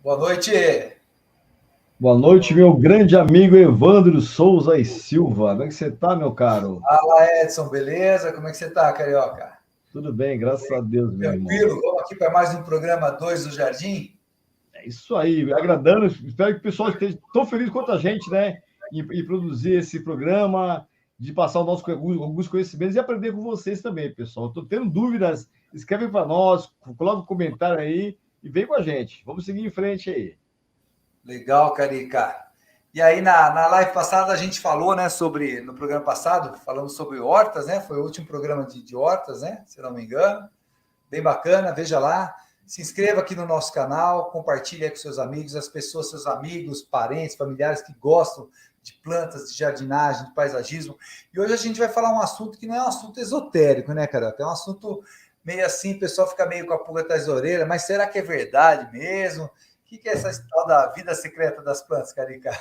Boa noite. Boa noite, meu grande amigo Evandro Souza e Silva. Como é que você tá, meu caro? Fala, Edson, beleza? Como é que você tá, Carioca? Tudo bem, graças a Deus, meu irmão. Tranquilo? Vamos aqui para mais um programa 2 do Jardim? É isso aí, agradando. Espero que o pessoal esteja tão feliz quanto a gente, né? Em produzir esse programa, de passar alguns conhecimentos e aprender com vocês também, pessoal. Estou tendo dúvidas, escreve para nós, coloca um comentário aí e vem com a gente. Vamos seguir em frente aí. Legal, Carica. E aí, na live passada, a gente falou, né, no programa passado, falamos sobre hortas, né? Foi o último programa de hortas, né? Se não me engano. Bem bacana, veja lá. Se inscreva aqui no nosso canal, compartilhe aí com seus amigos, as pessoas, seus amigos, parentes, familiares que gostam de plantas, de jardinagem, de paisagismo. E hoje a gente vai falar um assunto que não é um assunto esotérico, né, cara? É um assunto meio assim, o pessoal fica meio com a pulga atrás da orelha, mas será que é verdade mesmo? O que é essa história da vida secreta das plantas, Carica?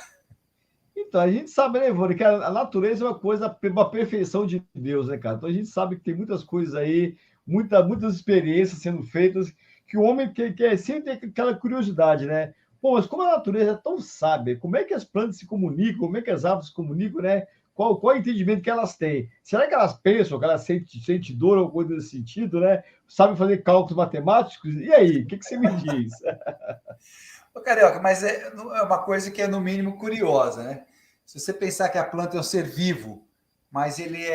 Então, a gente sabe, né, Ivone, que a natureza é uma perfeição de Deus, né, cara? Então, a gente sabe que tem muitas coisas aí, muitas experiências sendo feitas, que o homem quer sempre tem aquela curiosidade, né? Pô, mas como a natureza é tão sábia, como é que as plantas se comunicam, como é que as árvores se comunicam, né? Qual é o entendimento que elas têm? Será que elas pensam, que elas sentem dor ou coisa nesse sentido, né? Sabem fazer cálculos matemáticos? E aí, o que você me diz? Ô, Carioca, mas é uma coisa que é no mínimo curiosa, né? Se você pensar que a planta é um ser vivo, mas ele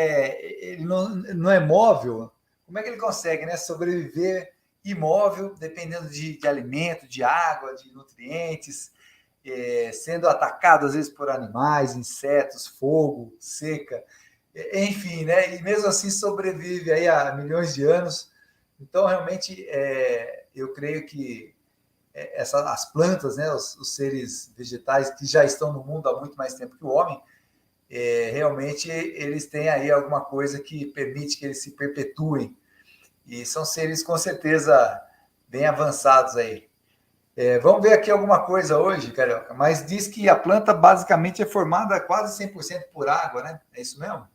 não é móvel, como é que ele consegue, né, sobreviver imóvel, dependendo de alimento, de água, de nutrientes, sendo atacado às vezes por animais, insetos, fogo, seca, enfim, né? E mesmo assim sobrevive aí há milhões de anos. Então, realmente, eu creio que as plantas, né, os seres vegetais que já estão no mundo há muito mais tempo que o homem, realmente eles têm aí alguma coisa que permite que eles se perpetuem. E são seres com certeza bem avançados aí. Vamos ver aqui alguma coisa hoje, Carioca, mas diz que a planta basicamente é formada quase 100% por água, né? É isso mesmo?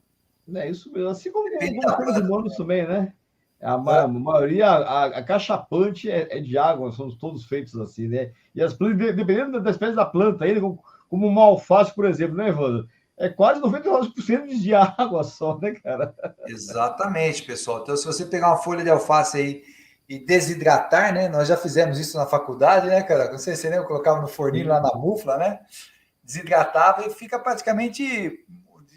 É isso mesmo, assim como, como, Depende como da seres planta. humanos também, né? A Hã? maioria, a cachapante é de água, somos todos feitos assim, né? E as plantas, dependendo da espécie da planta, ainda como uma alface, por exemplo, né, Evandro? É quase 99% de água só, né, cara? Exatamente, pessoal. Então, se você pegar uma folha de alface aí e desidratar, né? Nós já fizemos isso na faculdade, né, cara? Não sei se você lembra, colocava no forninho lá Sim. na mufla, né? Desidratava e fica praticamente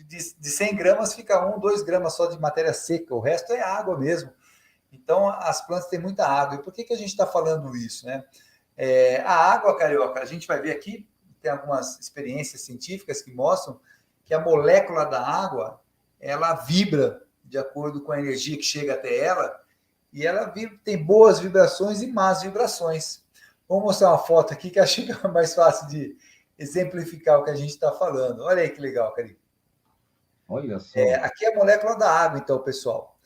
de 100 gramas, fica 2 gramas só de matéria seca. O resto é água mesmo. Então, as plantas têm muita água. E por que a gente está falando isso, né? A água, Carioca, a gente vai ver aqui, tem algumas experiências científicas que mostram que a molécula da água, ela vibra de acordo com a energia que chega até ela, e ela tem boas vibrações e más vibrações. Vou mostrar uma foto aqui que acho que é mais fácil de exemplificar o que a gente está falando. Olha aí que legal, Carioca. Olha só. Aqui é a molécula da água, então, pessoal.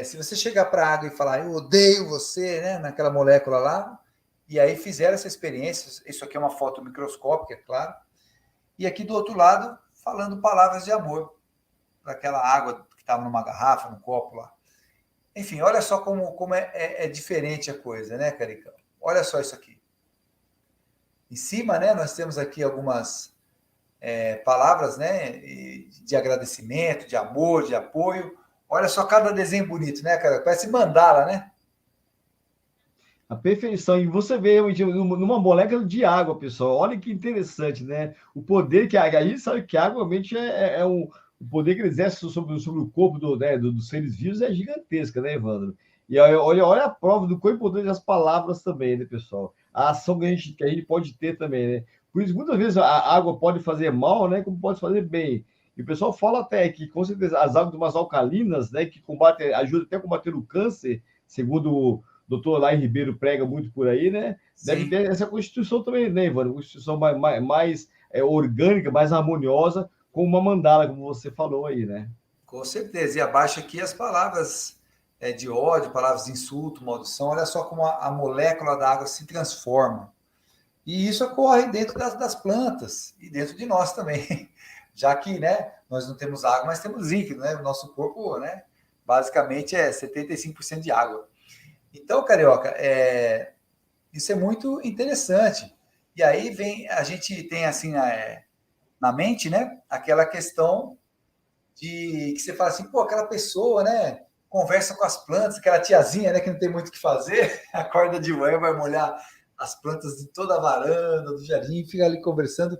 Se você chegar para a água e falar, eu odeio você, né, naquela molécula lá, e aí fizeram essa experiência, isso aqui é uma foto microscópica, é claro, e aqui do outro lado, falando palavras de amor para aquela água que estava numa garrafa, num copo lá. Enfim, olha só como é diferente a coisa, né, Caricão? Olha só isso aqui. Em cima, né, nós temos aqui algumas palavras, né, de agradecimento, de amor, de apoio. Olha só cada desenho bonito, né, cara? Parece mandala, né? A perfeição. E você vê numa molécula de água, pessoal. Olha que interessante, né? O poder que a água. A gente sabe que a água realmente o poder que ele exerce sobre o corpo dos seres vivos é gigantesca, né, Evandro? E olha a prova do quão importante as palavras também, né, pessoal? A ação que a gente pode ter também, né? Por isso, muitas vezes a água pode fazer mal, né? Como pode fazer bem. E o pessoal fala até que, com certeza, as águas mais alcalinas, né? Que ajudam até a combater o câncer, segundo doutor Lai Ribeiro prega muito por aí, né? Deve Sim, ter essa constituição também, né, Ivan? Uma constituição mais orgânica, mais harmoniosa, com uma mandala, como você falou aí, né? com certeza. E abaixo aqui as palavras de ódio, palavras de insulto, maldição. Olha só como a molécula da água se transforma. E isso ocorre dentro das plantas e dentro de nós também. Já que, né, nós não temos água, mas temos líquido, né? O nosso corpo, né, basicamente é 75% de água. Então, Carioca, isso é muito interessante. E aí a gente tem assim na mente, né, aquela questão de que você fala assim, pô, aquela pessoa, né, conversa com as plantas, aquela tiazinha, né, que não tem muito o que fazer, acorda de manhã, vai molhar as plantas de toda a varanda, do jardim, fica ali conversando,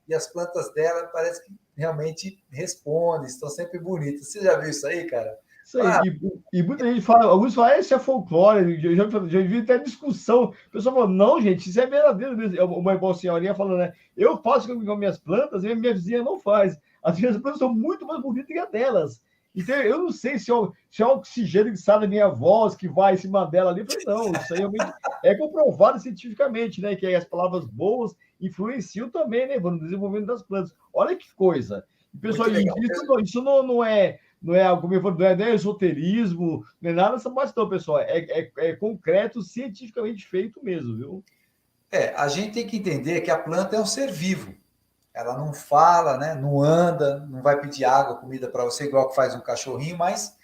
e as plantas dela parece que realmente respondem, estão sempre bonitas. Você já viu isso aí, cara? Isso aí, e muita gente fala, alguns falam, isso é folclore, já vi até discussão. O pessoal falou, não, gente, isso é verdadeiro mesmo. Uma igual senhorinha falando, né? Eu faço com minhas plantas, e minha vizinha não faz. As minhas plantas são muito mais bonitas que as delas. Então, eu não sei se é o oxigênio que sai da minha voz, que vai em cima dela ali. Eu falei, não, isso aí realmente é comprovado cientificamente, né? Que as palavras boas influenciam também, né, no desenvolvimento das plantas. Olha que coisa. E, pessoal, Muito legal. isso não é algo, não é esoterismo, não é nada dessa parte, não, pessoal. É concreto, cientificamente feito mesmo, viu? A gente tem que entender que a planta é um ser vivo. Ela não fala, né? Não anda, não vai pedir água, comida para você, igual que faz um cachorrinho, mas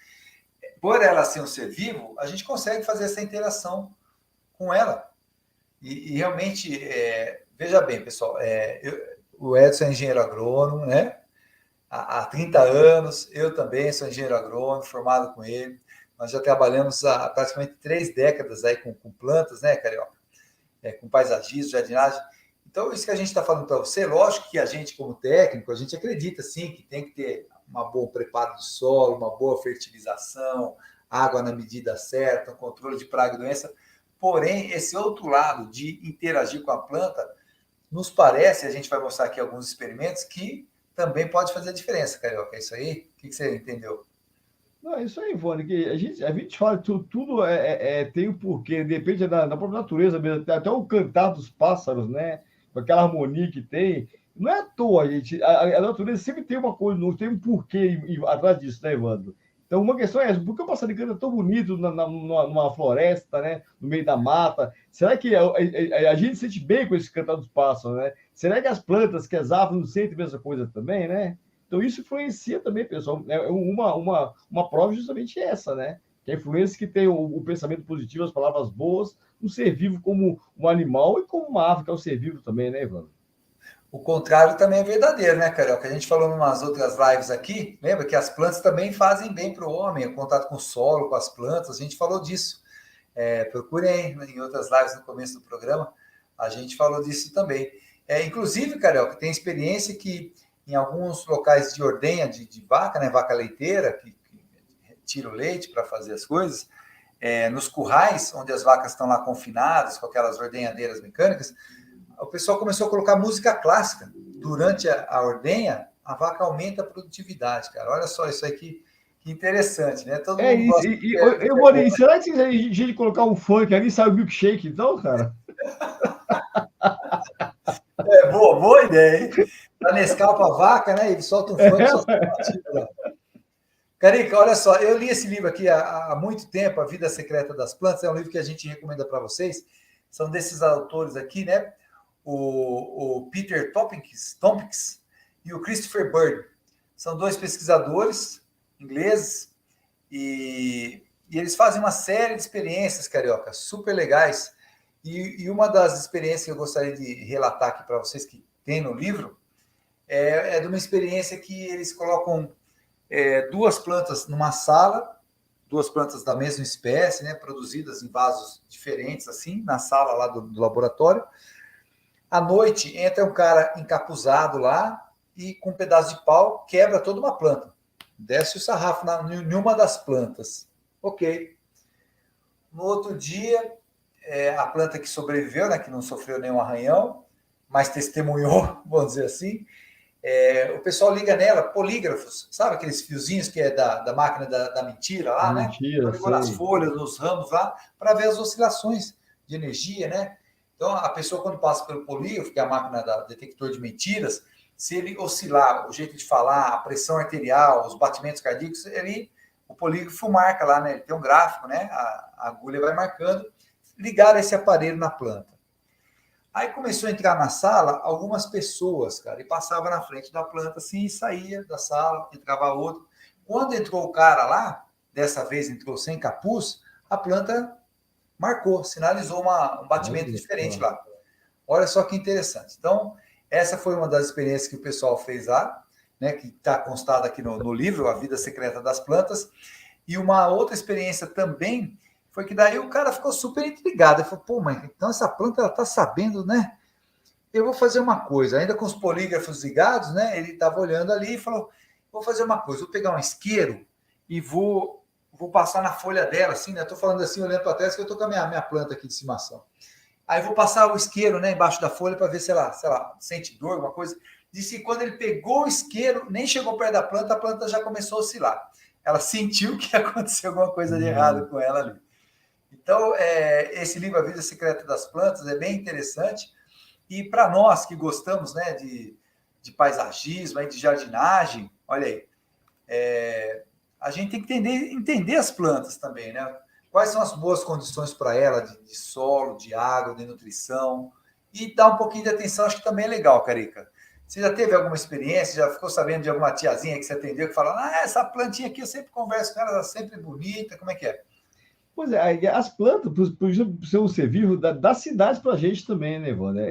por ela ser um ser vivo, a gente consegue fazer essa interação com ela. E realmente, veja bem, pessoal, o Edson é engenheiro agrônomo, né? Há 30 anos, eu também sou engenheiro agrônomo, formado com ele. Nós já trabalhamos há praticamente 3 décadas aí com plantas, né, Carioca? Com paisagismo, jardinagem. Então, isso que a gente está falando para você, lógico que a gente, como técnico, a gente acredita sim que tem que ter um bom preparo do solo, uma boa fertilização, água na medida certa, controle de praga e doença. Porém, esse outro lado de interagir com a planta, nos parece, a gente vai mostrar aqui alguns experimentos, que também pode fazer a diferença, Carioca. É isso aí? O que você entendeu? Não, é isso aí, Ivone, que a gente fala que tudo tem um porquê, depende da própria natureza mesmo, até o cantar dos pássaros, né? Com aquela harmonia que tem. Não é à toa, gente. A natureza sempre tem uma coisa, não tem um porquê atrás disso, né, Evandro? Então, uma questão é essa: por que o passarinho canta tão bonito numa floresta, né? No meio da mata? Será que a gente sente bem com esse cantar dos pássaros, né? Será que as plantas, que as árvores não sentem a mesma coisa também, né? Então, isso influencia também, pessoal. Uma prova justamente essa, né? Que a influência que tem o pensamento positivo, as palavras boas, um ser vivo como um animal e como uma árvore, que é um ser vivo também, né, Ivan? O contrário também é verdadeiro, né, Carioca? A gente falou em umas outras lives aqui, lembra que as plantas também fazem bem para o homem, o contato com o solo, com as plantas, a gente falou disso. Procurem em outras lives no começo do programa, a gente falou disso também. Inclusive, Carioca, tem experiência que em alguns locais de ordenha de vaca, né, vaca leiteira, que tira o leite para fazer as coisas, nos currais, onde as vacas estão lá confinadas, com aquelas ordenhadeiras mecânicas, o pessoal começou a colocar música clássica. Durante a ordenha, a vaca aumenta a produtividade, cara. Olha só isso aí que interessante, né? Todo mundo Isso. gosta Eu vou dizer, será que se a gente colocar um funk ali, sai o milkshake, então, cara? boa ideia, hein? Dá Nescau para vaca, né? Ele solta um funk, só lá. Carica, olha só, eu li esse livro aqui há muito tempo, A Vida Secreta das Plantas, é um livro que a gente recomenda para vocês. São desses autores aqui, né? O Peter Tompkins e o Christopher Bird. São 2 pesquisadores ingleses e eles fazem uma série de experiências, Carioca, super legais. E uma das experiências que eu gostaria de relatar aqui para vocês, que tem no livro, é de uma experiência que eles colocam 2 plantas numa sala, 2 plantas da mesma espécie, né, produzidas em vasos diferentes, assim, na sala lá do laboratório. À noite, entra um cara encapuzado lá e com um pedaço de pau quebra toda uma planta. Desce o sarrafo em uma das plantas. Ok. No outro dia, a planta que sobreviveu, né, que não sofreu nenhum arranhão, mas testemunhou, vamos dizer assim, o pessoal liga nela polígrafos, sabe aqueles fiozinhos que é da máquina da mentira lá, né? Mentira, Então, ligou nas sei. folhas, nos ramos lá, para ver as oscilações de energia, né? Então, a pessoa, quando passa pelo polígrafo, que é a máquina da detector de mentiras, se ele oscilar, o jeito de falar, a pressão arterial, os batimentos cardíacos, o polígrafo marca lá, né? Ele tem um gráfico, né? A agulha vai marcando. Ligar esse aparelho na planta. Aí começou a entrar na sala algumas pessoas, cara, e passava na frente da planta assim, e saía da sala, entrava outro. Quando entrou o cara lá, dessa vez entrou sem capuz, a planta marcou, sinalizou um batimento diferente lá. Olha só que interessante. Então, essa foi uma das experiências que o pessoal fez lá, né, que está constada aqui no livro, A Vida Secreta das Plantas. E uma outra experiência também foi que daí o cara ficou super intrigado. Ele falou, pô, mas então essa planta ela está sabendo, né? Eu vou fazer uma coisa, ainda com os polígrafos ligados, né? Ele estava olhando ali e falou, vou fazer uma coisa, vou pegar um isqueiro e vou passar na folha dela, assim, né? Estou falando assim, olhando para trás, que eu estou com a minha planta aqui de estimação. Aí vou passar o isqueiro, né, embaixo da folha para ver se ela, sei lá, sente dor, alguma coisa. Disse que quando ele pegou o isqueiro, nem chegou perto da planta, a planta já começou a oscilar. Ela sentiu que aconteceu alguma coisa de errado com ela ali. Então, esse livro, A Vida Secreta das Plantas, é bem interessante. E para nós que gostamos, né, de paisagismo, de jardinagem, olha aí, a gente tem que entender as plantas também, né? Quais são as boas condições para ela, de solo, de água, de nutrição, e dar um pouquinho de atenção, acho que também é legal, Carica. Você já teve alguma experiência, já ficou sabendo de alguma tiazinha que você atendeu que fala, essa plantinha aqui eu sempre converso com ela, ela é sempre bonita, como é que é? Pois é, as plantas, por exemplo, ser um ser vivo, dá sinais para a gente também, né, Evandro?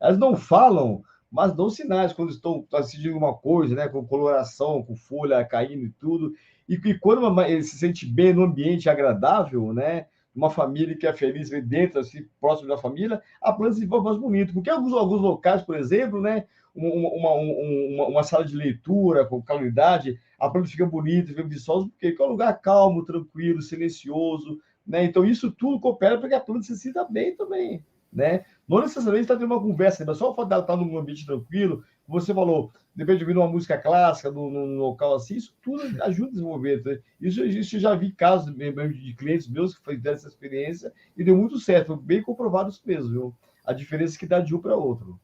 Elas não falam, mas dão sinais quando estão assistindo alguma coisa, né, com coloração, com folha caindo e tudo. E quando ele se sente bem no ambiente agradável, né, uma família que é feliz dentro, assim, próximo da família, a planta se desenvolve mais bonito. Porque alguns locais, por exemplo, né, uma sala de leitura com qualidade, a planta fica bonita, fica viçosa, porque é um lugar calmo, tranquilo, silencioso, né? Então, isso tudo coopera para que a planta se sinta bem também, né? Não necessariamente está tendo uma conversa, mas só o fato dela estar num ambiente tranquilo, como você falou, depende de ouvir uma música clássica num local assim, isso tudo ajuda a desenvolver. Né? Isso eu já vi casos de clientes meus que fizeram essa experiência e deu muito certo, foi bem comprovado isso mesmo, viu? A diferença é que dá de um para outro.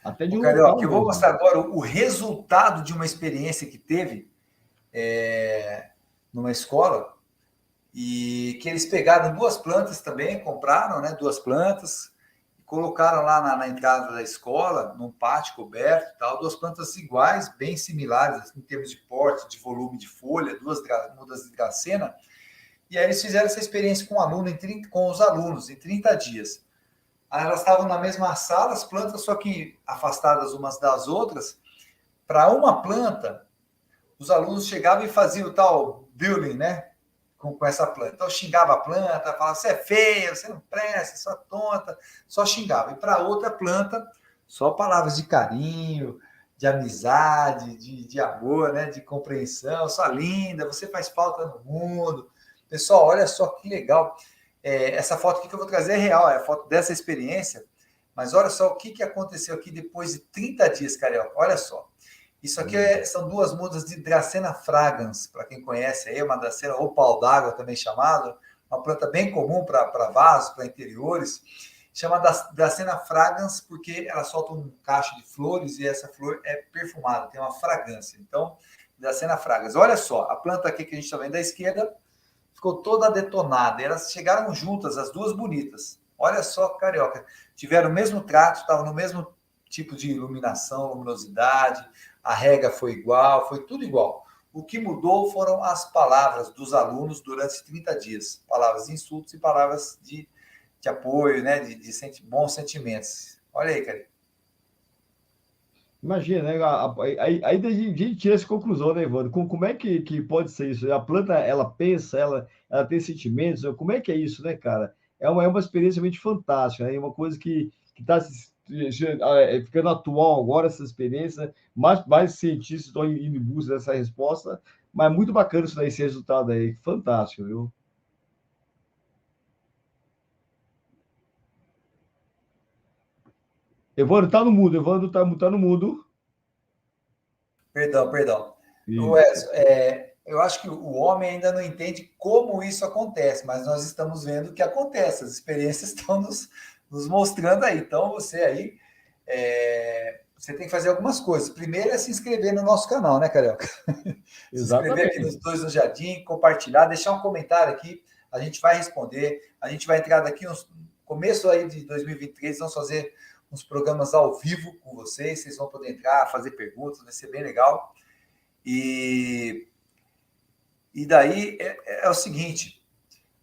Até de Ô, um Carioca, local eu vou mesmo. mostrar agora o resultado de uma experiência que teve numa escola, e que eles pegaram duas plantas também, compraram, né, duas plantas, e colocaram lá na entrada da escola, num pátio coberto e tal, duas plantas iguais, bem similares assim, em termos de porte, de volume de folha, duas mudas de dracena, e aí eles fizeram essa experiência com, com os alunos em 30 dias. Aí elas estavam na mesma sala, as plantas, só que afastadas umas das outras. Para uma planta, os alunos chegavam e faziam o tal bullying, né? Com essa planta. Então xingava a planta, falava, você é feia, você não presta, você é tonta, só xingava. E para outra planta, só palavras de carinho, de amizade, de amor, né? De compreensão, sua linda, você faz falta no mundo. Pessoal, olha só que legal. Essa foto aqui que eu vou trazer é real, é a foto dessa experiência, mas olha só o que aconteceu aqui depois de 30 dias, Carioca. Olha só. Isso aqui são duas mudas de Dracena fragans, para quem conhece aí, uma dracena ou pau d'água também chamado, uma planta bem comum para vasos, para interiores, chama Dracena fragans porque ela solta um cacho de flores e essa flor é perfumada, tem uma fragrância. Então, Dracena fragans. Olha só, a planta aqui que a gente está vendo à esquerda ficou toda detonada. Elas chegaram juntas, as duas bonitas. Olha só, Carioca, tiveram o mesmo trato, estavam no mesmo tipo de iluminação, luminosidade, a rega foi igual, foi tudo igual. O que mudou foram as palavras dos alunos durante 30 dias. Palavras de insultos e palavras de apoio, né? de bons sentimentos. Olha aí, cara. Imagina, né? Aí a gente tira essa conclusão, né, Evandro? Como é que pode ser isso? A planta, ela pensa, ela tem sentimentos, como é que é isso, né, cara? É uma experiência realmente fantástica, né? É uma coisa que está ficando atual agora, essa experiência, mais cientistas estão indo em busca dessa resposta, mas é muito bacana isso daí, esse resultado aí, fantástico, viu? Evandro, tá no mudo, Evandro tá no mudo. Perdão. Isso. Eu acho que o homem ainda não entende como isso acontece, mas nós estamos vendo que acontece. As experiências estão nos mostrando aí. Então, você aí, você tem que fazer algumas coisas. Primeiro é se inscrever no nosso canal, né, Carioca? Se inscrever aqui nos Exatamente. Dois no Jardim, compartilhar, deixar um comentário aqui. A gente vai responder. A gente vai entrar daqui no começo aí de 2023, vamos fazer uns programas ao vivo com vocês. Vocês vão poder entrar, fazer perguntas, vai ser bem legal. E daí é o seguinte,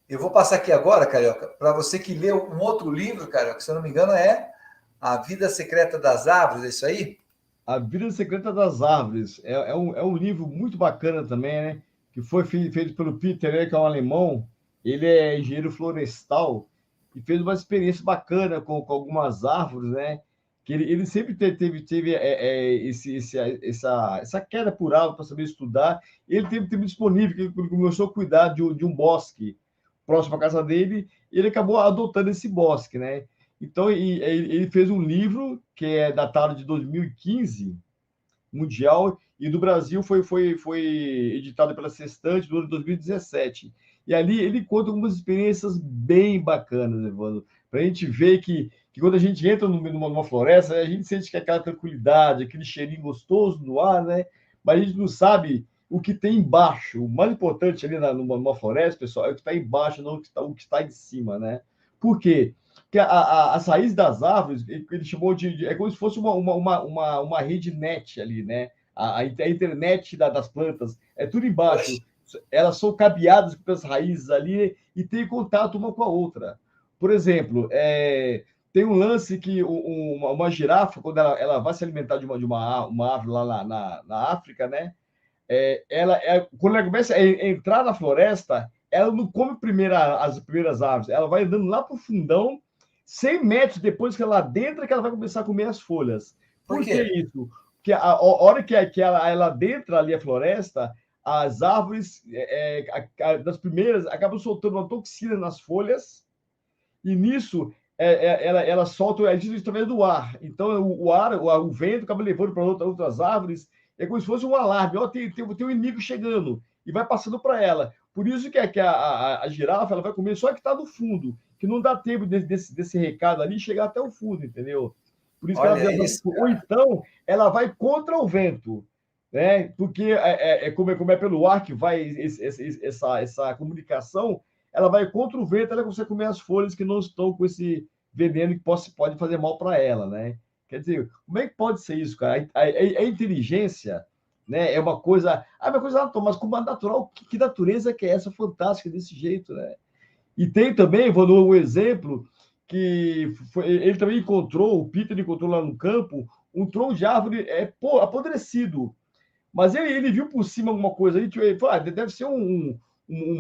eu vou passar aqui agora, Carioca, para você que leu um outro livro, Carioca, que se eu não me engano é A Vida Secreta das Árvores, é isso aí? A Vida Secreta das Árvores é um livro muito bacana também, né? Que foi feito pelo Peter, que é um alemão. Ele é engenheiro florestal e fez uma experiência bacana com algumas árvores, né? Que ele sempre teve essa queda por árvore para saber estudar. Ele teve tempo disponível, que ele começou a cuidar de um bosque próximo à casa dele, e ele acabou adotando esse bosque, né? Então, ele fez um livro que é datado de 2015, mundial, e do Brasil foi editado pela Sextante do ano de 2017. E ali ele conta algumas experiências bem bacanas, Evandro, para a gente ver que quando a gente entra numa floresta, a gente sente que aquela tranquilidade, aquele cheirinho gostoso no ar, né? Mas a gente não sabe o que tem embaixo. O mais importante ali numa floresta, pessoal, é o que está embaixo, não o que está em cima, né? Por quê? Porque as raízes das árvores, ele chamou é como se fosse uma rede net ali, né? A internet das plantas, é tudo embaixo. Elas são cabeadas pelas raízes ali e têm contato uma com a outra. Por exemplo, tem um lance que uma girafa, quando ela vai se alimentar de uma árvore lá na África, né? Quando ela começa a entrar na floresta, ela não come as primeiras árvores, ela vai andando lá para o fundão, 100 metros depois que ela adentra, que ela vai começar a comer as folhas. Por Por que quê? isso? Porque a hora que ela adentra ali a floresta, as árvores das primeiras acabam soltando uma toxina nas folhas, e nisso ela solta isso através do ar. Então, o vento acaba levando para outras árvores, é como se fosse um alarme. Ó, tem um inimigo chegando, e vai passando para ela. Por isso que a girafa ela vai comer só que está no fundo, que não dá tempo desse recado ali chegar até o fundo, entendeu? Por isso que ela Olha isso, ou então ela vai contra o vento, né? Porque como é pelo ar que vai essa comunicação, ela vai contra o vento, ela consegue comer as folhas que não estão com esse veneno que pode fazer mal para ela, né? Quer dizer, como é que pode ser isso, cara? A inteligência, né, é uma coisa, mas como é natural, que natureza que é essa fantástica desse jeito, né? E tem também, vou dar um exemplo, que ele também encontrou, o Peter encontrou lá no campo, um tronco de árvore apodrecido. Mas ele viu por cima alguma coisa aí, ele falou, deve ser um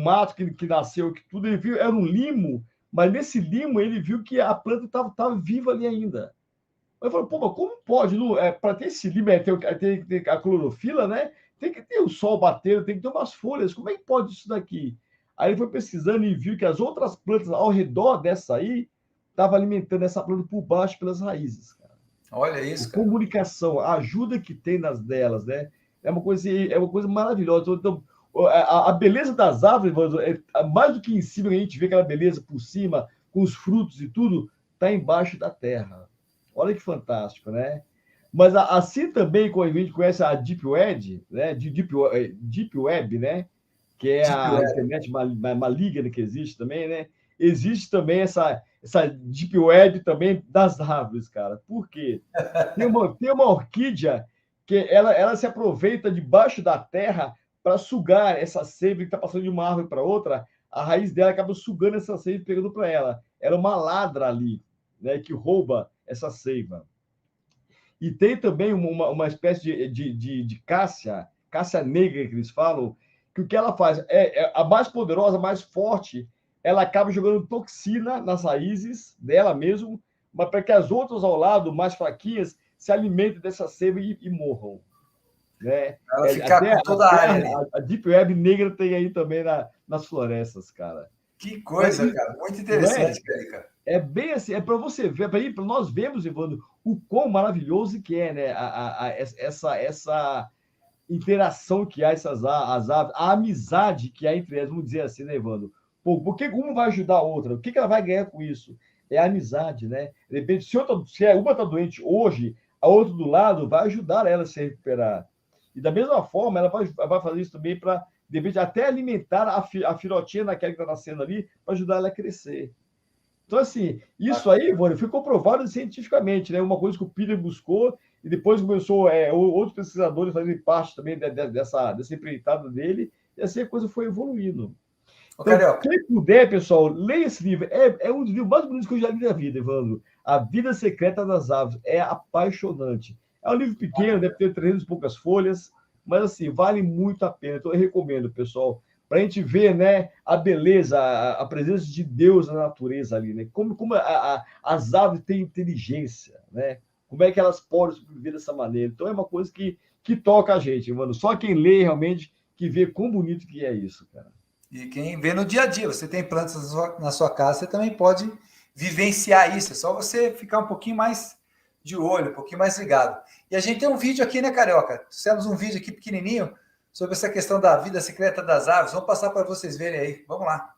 mato que nasceu, que tudo, ele viu, era um limo, mas nesse limo ele viu que a planta estava viva ali ainda. Eu falei, pô, mas como pode? Para ter esse limo, tem que ter a clorofila, né? Tem que ter o sol batendo, tem que ter umas folhas. Como é que pode isso daqui? Aí ele foi pesquisando e viu que as outras plantas ao redor dessa aí estavam alimentando essa planta por baixo pelas raízes, cara. olha A isso, cara. comunicação, a ajuda que tem nas delas, né? É uma coisa maravilhosa. Então, a beleza das árvores, mais do que em cima, a gente vê aquela beleza por cima, com os frutos e tudo, está embaixo da terra. Olha que fantástico, né? Mas assim também, quando a gente conhece a Deep Web, né? Deep Web, né? Que é Deep a Web. internet maligna que existe também, né? Existe também essa Deep Web também das árvores, cara. Por quê? Tem uma orquídea que ela se aproveita debaixo da terra para sugar essa seiva que está passando de uma árvore para outra. A raiz dela acaba sugando essa seiva e pegando para ela. Ela é uma ladra ali, né, que rouba essa seiva. E tem também uma espécie de cássia negra que eles falam, que o que ela faz é a mais poderosa, a mais forte, ela acaba jogando toxina nas raízes dela mesmo, mas para que as outras ao lado, mais fraquinhas, se alimentem dessa seiva e morram. Né? Ela ficar com toda a Até área ali. a Deep Web negra tem aí também nas florestas, cara. Que Mas, coisa, cara. Muito não é? interessante, cara. É bem assim, é para você ver, para nós vermos, Evandro, o quão maravilhoso que é, né? Essa interação que há as aves, a amizade que há entre elas, vamos dizer assim, né, Evandro? Pô, porque uma vai ajudar a outra? O que ela vai ganhar com isso? É a amizade, né? De repente, se uma está doente hoje, a outra do lado vai ajudar ela a se recuperar. E da mesma forma, ela vai fazer isso também para, de repente, até alimentar a filhotinha daquela que está nascendo ali, para ajudar ela a crescer. Então, assim, isso aí, Ivone, foi comprovado cientificamente, né? Uma coisa que o Peter buscou e depois começou outros pesquisadores fazerem parte também dessa empreitada dele, e assim a coisa foi evoluindo. Ô, Então, Carioca, quem puder, pessoal, leia esse livro. É um dos livros mais bonitos que eu já li na vida, Evandro. A Vida Secreta das Aves. É apaixonante. É um livro pequeno, deve ter 300 e poucas folhas, mas assim, vale muito a pena. Então, eu recomendo, pessoal, para a gente ver, né, a beleza, a presença de Deus na natureza ali, né? Como as aves têm inteligência, né? Como é que elas podem viver dessa maneira. Então, é uma coisa que toca a gente, mano. Só quem lê realmente que vê quão bonito que é isso, cara. e quem vê no dia a dia, você tem plantas na sua casa, você também pode vivenciar isso. É só você ficar um pouquinho mais de olho, um pouquinho mais ligado. E a gente tem um vídeo aqui, né, Carioca? Fizemos um vídeo aqui pequenininho sobre essa questão da vida secreta das aves. Vamos passar para vocês verem aí. Vamos lá.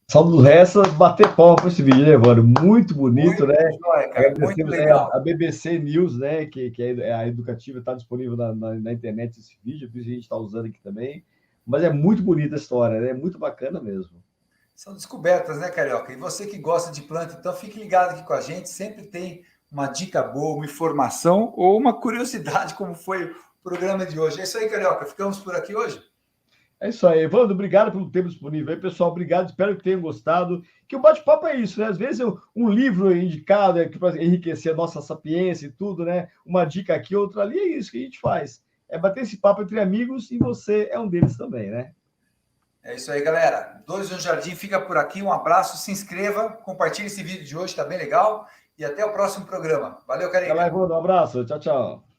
Só nos resta bater palma para esse vídeo, né, Evandro? Muito bonito, Muito né? jóia, cara. Muito Agradecemos aí legal. a BBC News, né? Que é a educativa, está disponível na internet esse vídeo, por isso a gente está usando aqui também. Mas é muito bonita a história, né? É muito bacana mesmo. São descobertas, né, Carioca? E você que gosta de planta, então fique ligado aqui com a gente. Sempre tem uma dica boa, uma informação ou uma curiosidade, como foi o programa de hoje. É isso aí, Carioca. Ficamos por aqui hoje? É isso aí, Evandro. Obrigado pelo tempo disponível aí, pessoal. Obrigado, espero que tenham gostado. Que o bate-papo é isso, né? Às vezes um livro indicado para enriquecer a nossa sapiência e tudo, né? Uma dica aqui, outra ali, é isso que a gente faz. É bater esse papo entre amigos e você é um deles também, né? É isso aí, galera. Dois no Jardim fica por aqui. Um abraço, se inscreva, compartilhe esse vídeo de hoje, tá bem legal. E até o próximo programa. Valeu, Até Carica. lá, Evandro. Um abraço. Tchau, tchau.